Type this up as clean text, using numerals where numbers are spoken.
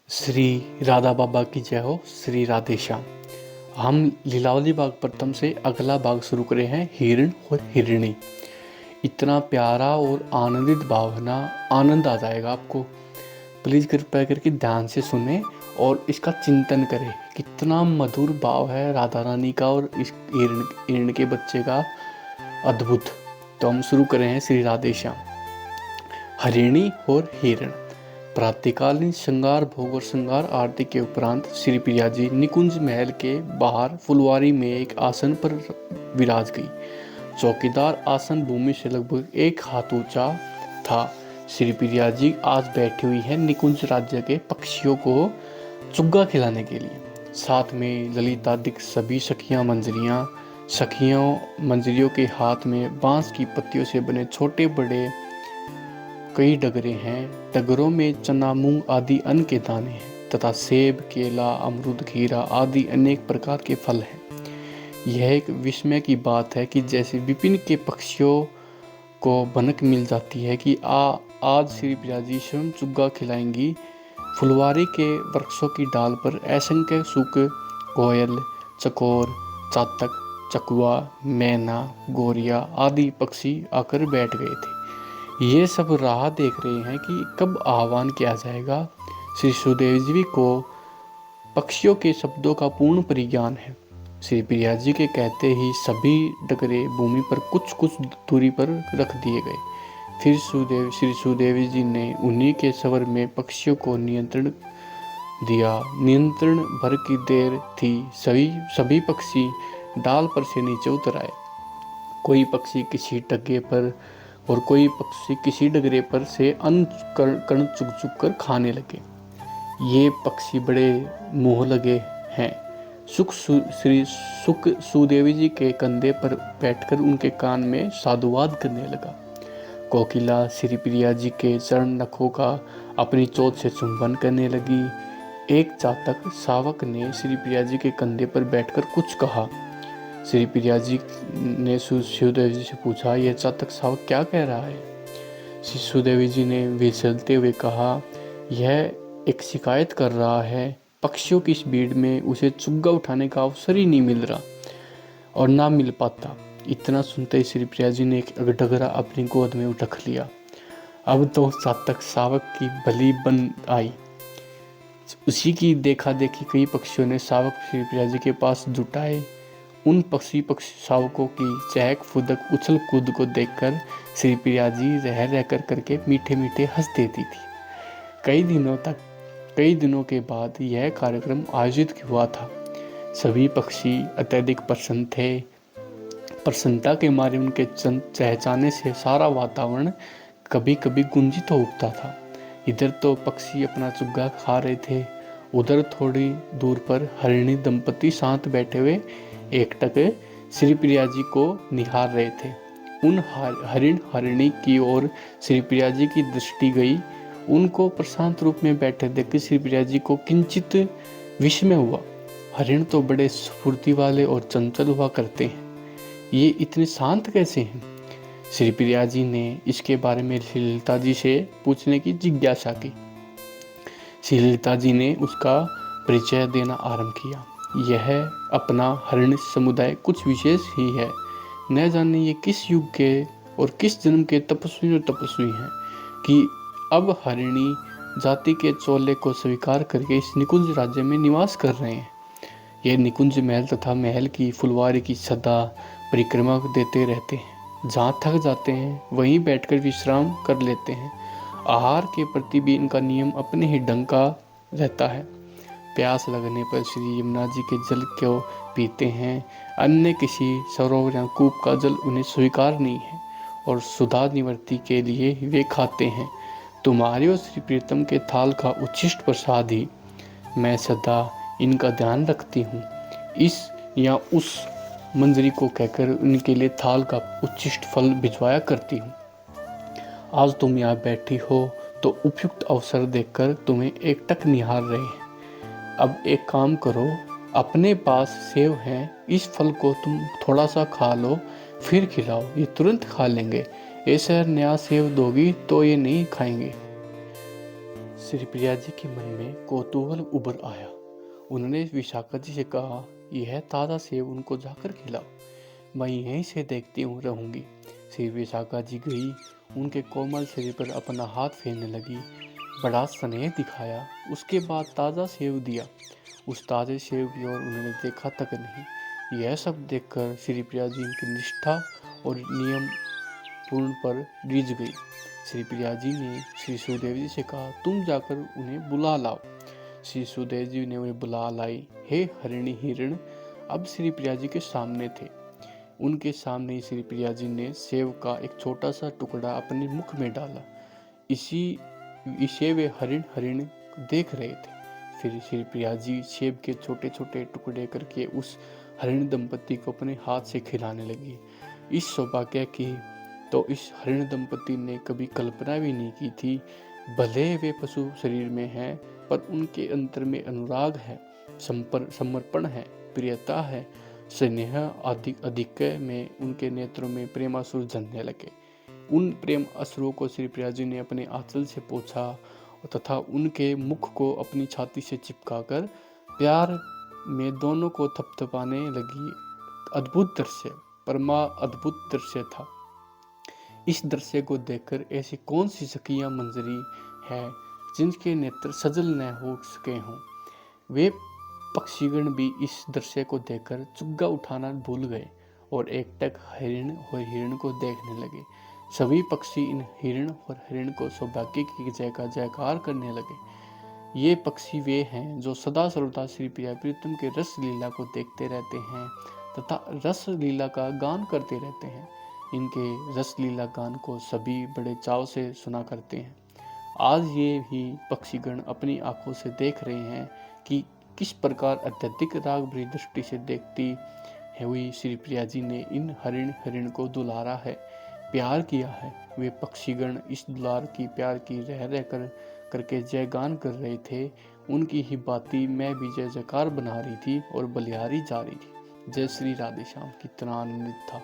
श्री राधा बाबा की जय हो। श्री राधे श्याम। हम लीलावली बाग प्रथम से अगला भाग शुरू करे हैं, हिरण और हिरणी। इतना प्यारा और आनंदित भावना, आनंद आ जाएगा आपको। प्लीज़ कृपया करके ध्यान से सुने और इसका चिंतन करें। कितना मधुर भाव है राधा रानी का और इस हिरण के बच्चे का, अद्भुत। तो हम शुरू करें हैं श्री राधे श्याम। हरिणी और हिरण। प्रातःकालीन श्रृंगार भोग और श्रृंगार आरती के उपरांत श्री प्रिया जी निकुंज महल के बाहर फुलवारी में एक आसन पर विराज गई। चौकीदार आसन भूमि से लगभग एक हाथ ऊंचा था। श्री प्रिया जी आज बैठी हुई है निकुंज राज्य के पक्षियों को चुग्गा खिलाने के लिए। साथ में ललितादिक सभी सखियों मंजरियों के हाथ में बांस की पत्तियों से बने छोटे बड़े कई डगरे हैं। डगरों में चना, मूंग आदि अन्न के दाने हैं तथा सेब, केला, अमरूद, खीरा आदि अनेक प्रकार के फल हैं। यह एक विस्मय की बात है कि जैसे विपिन के पक्षियों को भनक मिल जाती है कि आज श्री प्रिया जी स्वयं चुग्गा खिलाएंगी। फुलवारी के वृक्षों की डाल पर असंख्य सूखे कोयल, चकोर, चातक, चकुआ, मैना, गोरिया आदि पक्षी आकर बैठ गए थे। ये सब राह देख रहे हैं कि कब आह्वान किया जाएगा। श्री सुदेव जी को पक्षियों के शब्दों का पूर्ण परिज्ञान है। श्री प्रिया जी के कहते ही सभी डगरे भूमि पर कुछ कुछ दूरी पर रख दिए गए। फिर श्री सुदेव जी ने उन्हीं के स्वर में पक्षियों को नियंत्रण दिया। नियंत्रण भर की देर थी। सभी पक्षी डाल पर से नीचे उतर आए। कोई पक्षी किसी डगे पर और कोई पक्षी किसी डगरे पर से अन्न कण चुग चुग कर खाने लगे। ये पक्षी बड़े मोह लगे हैं। श्री सुख सुदेवी जी के कंधे पर बैठकर उनके कान में साधुवाद करने लगा। कोकिला श्री प्रिया जी के चरण नखों का अपनी चोट से चुंबन करने लगी। एक चातक शावक ने श्री प्रिया जी के कंधे पर बैठकर कुछ कहा। श्री प्रिया जी ने सुदेव जी से पूछा, यह चातक शावक क्या कह रहा है? श्री सुदेव जी ने विचलते हुए कहा, यह एक शिकायत कर रहा है। पक्षियों की इस भीड़ में उसे चुग्गा उठाने का अवसर ही नहीं मिल रहा और ना मिल पाता। इतना सुनते ही श्री प्रिया जी ने एक डगरा अपनी गोद में उठक लिया। अब तो चातक शावक की भली बन आई। उसी की देखा देखी कई पक्षियों ने शावक श्री प्रिया जी के पास जुटाए। उन पक्षी शावकों की चहक फुदक उछल कूद को देखकर श्री प्रिया जी रह कर करके मीठे मीठे हंस देती थी। कई दिनों के बाद यह कार्यक्रम आयोजित हुआ था। सभी पक्षी अत्यधिक प्रसन्न थे। प्रसन्नता के मारे उनके चहचहाने से सारा वातावरण कभी कभी गुंजित हो उठता था। इधर तो पक्षी अपना चुग्गा खा रहे थे, उधर थोड़ी दूर पर हरिणी दंपति साथ बैठे हुए एकटक श्री प्रिया जी को निहार रहे थे। उन हरिणी की ओर श्री प्रिया जी की दृष्टि गई। उनको प्रशांत रूप में बैठे देख श्री प्रिया जी को किंचित विस्मय हुआ। हरिण तो बड़े स्फूर्ति वाले और चंचल हुआ करते हैं, ये इतने शांत कैसे हैं? श्री प्रिया जी ने इसके बारे में श्री ललिता जी से पूछने की जिज्ञासा की। श्री ललिता जी ने उसका परिचय देना आरंभ किया। यह अपना हरिण समुदाय कुछ विशेष ही है। न जाने ये किस युग के और किस जन्म के तपस्वी हैं कि अब हरिणी जाति के चोले को स्वीकार करके इस निकुंज राज्य में निवास कर रहे हैं। ये निकुंज महल तथा महल की फुलवारी की सदा परिक्रमा देते रहते हैं। जहाँ थक जाते हैं वहीं बैठकर विश्राम कर लेते हैं। आहार के प्रति भी इनका नियम अपने ही ढंग का रहता है। प्यास लगने पर श्री यमुना जी के जल को पीते हैं। अन्य किसी सरोवर या कूप का जल उन्हें स्वीकार नहीं है और सुधा निवृत्ति के लिए वे खाते हैं तुम्हारे और श्री प्रीतम के थाल का उच्छिष्ट प्रसाद ही। मैं सदा इनका ध्यान रखती हूँ। इस या उस मंजरी को कहकर उनके लिए थाल का उच्छिष्ट फल भिजवाया करती हूँ। आज तुम यहाँ बैठी हो तो उपयुक्त अवसर देखकर तुम्हें एकटक निहार रहे हैं। अब एक काम करो, अपने पास सेव हैं, इस फल को तुम थोड़ा सा खा लो, फिर खिलाओ, ये तुरंत खा लेंगे। ऐसा नया सेव दोगी तो ये नहीं खाएंगे। श्री प्रिया जी के मन में कौतूहल उभर आया। उन्होंने विशाखा जी से कहा, यह ताज़ा सेब उनको जाकर खिलाओ, मैं यहीं से देखती हूँ रहूँगी। श्री विशाखा जी गई, उनके कोमल शरीर पर अपना हाथ फेरने लगी, बड़ा स्नेह दिखाया। उसके बाद ताज़ा सेब दिया। उस ताज़े सेब की ओर उन्होंने देखा तक नहीं। यह सब देखकर श्री प्रिया जी इनकी निष्ठा और नियम पूर्ण पर रिझ गई। श्री प्रिया जी ने श्री सुदेव जी से कहा, तुम जाकर उन्हें बुला लाओ। श्री सुदेव जी ने उन्हें बुला लाई। हे हरिणी हिरण अब श्री प्रिया जी के सामने थे। उनके सामने ही श्री प्रिया जी ने सेब का एक छोटा सा टुकड़ा अपने मुख में डाला। इसे वे हरिण देख रहे थे। फिर श्री प्रिया जी सेब के छोटे छोटे टुकड़े करके उस हरिण दंपति को अपने हाथ से खिलाने लगी। इस सौभाग्य की तो इस हरिण दंपति ने कभी कल्पना भी नहीं की थी। भले वे पशु शरीर में हैं, पर उनके अंतर में अनुराग है, समर्पण है, प्रियता है, स्नेह अधिक में उनके नेत्रों में प्रेमाश्रु झरने लगे। उन प्रेम अश्रुओं को श्री प्रिया जी ने अपने आंचल से पोंछा तथा उनके मुख को अपनी छाती से चिपकाकर प्यार में दोनों को थपथपाने लगी। अद्भुत दृश्य, परमा अद्भुत दृश्य था। इस दृश्य को देखकर ऐसी कौन सी सखियां मंजरी है जिनके नेत्र सजल न हो सके हों। वे पक्षीगण भी इस दृश्य को देखकर चुग्गा उठाना भूल गए और एकटक हिरण और हिरण को देखने लगे। सभी पक्षी इन हिरण और हिरण को सौभाग्य की जय का जयकार करने लगे। ये पक्षी वे हैं जो सदा सर्वदा श्री प्रिया प्रीतम के रस लीला को देखते रहते हैं तथा रस लीला का गान करते रहते हैं। इनके रस लीला गान को सभी बड़े चाव से सुना करते हैं। आज ये ही पक्षीगण अपनी आंखों से देख रहे हैं कि किस प्रकार अत्यधिक राग भरी दृष्टि से देखती हुई श्री प्रिया जी ने इन हरिण को दुलारा है, प्यार किया है। वे पक्षीगण इस दुलार की प्यार की रह करके जय गान कर रहे थे। उनकी ही बाती मैं भी जय जयकार बना रही थी और बलिहारी जा रही थी। जय श्री राधे श्याम। कितना आनंदित था।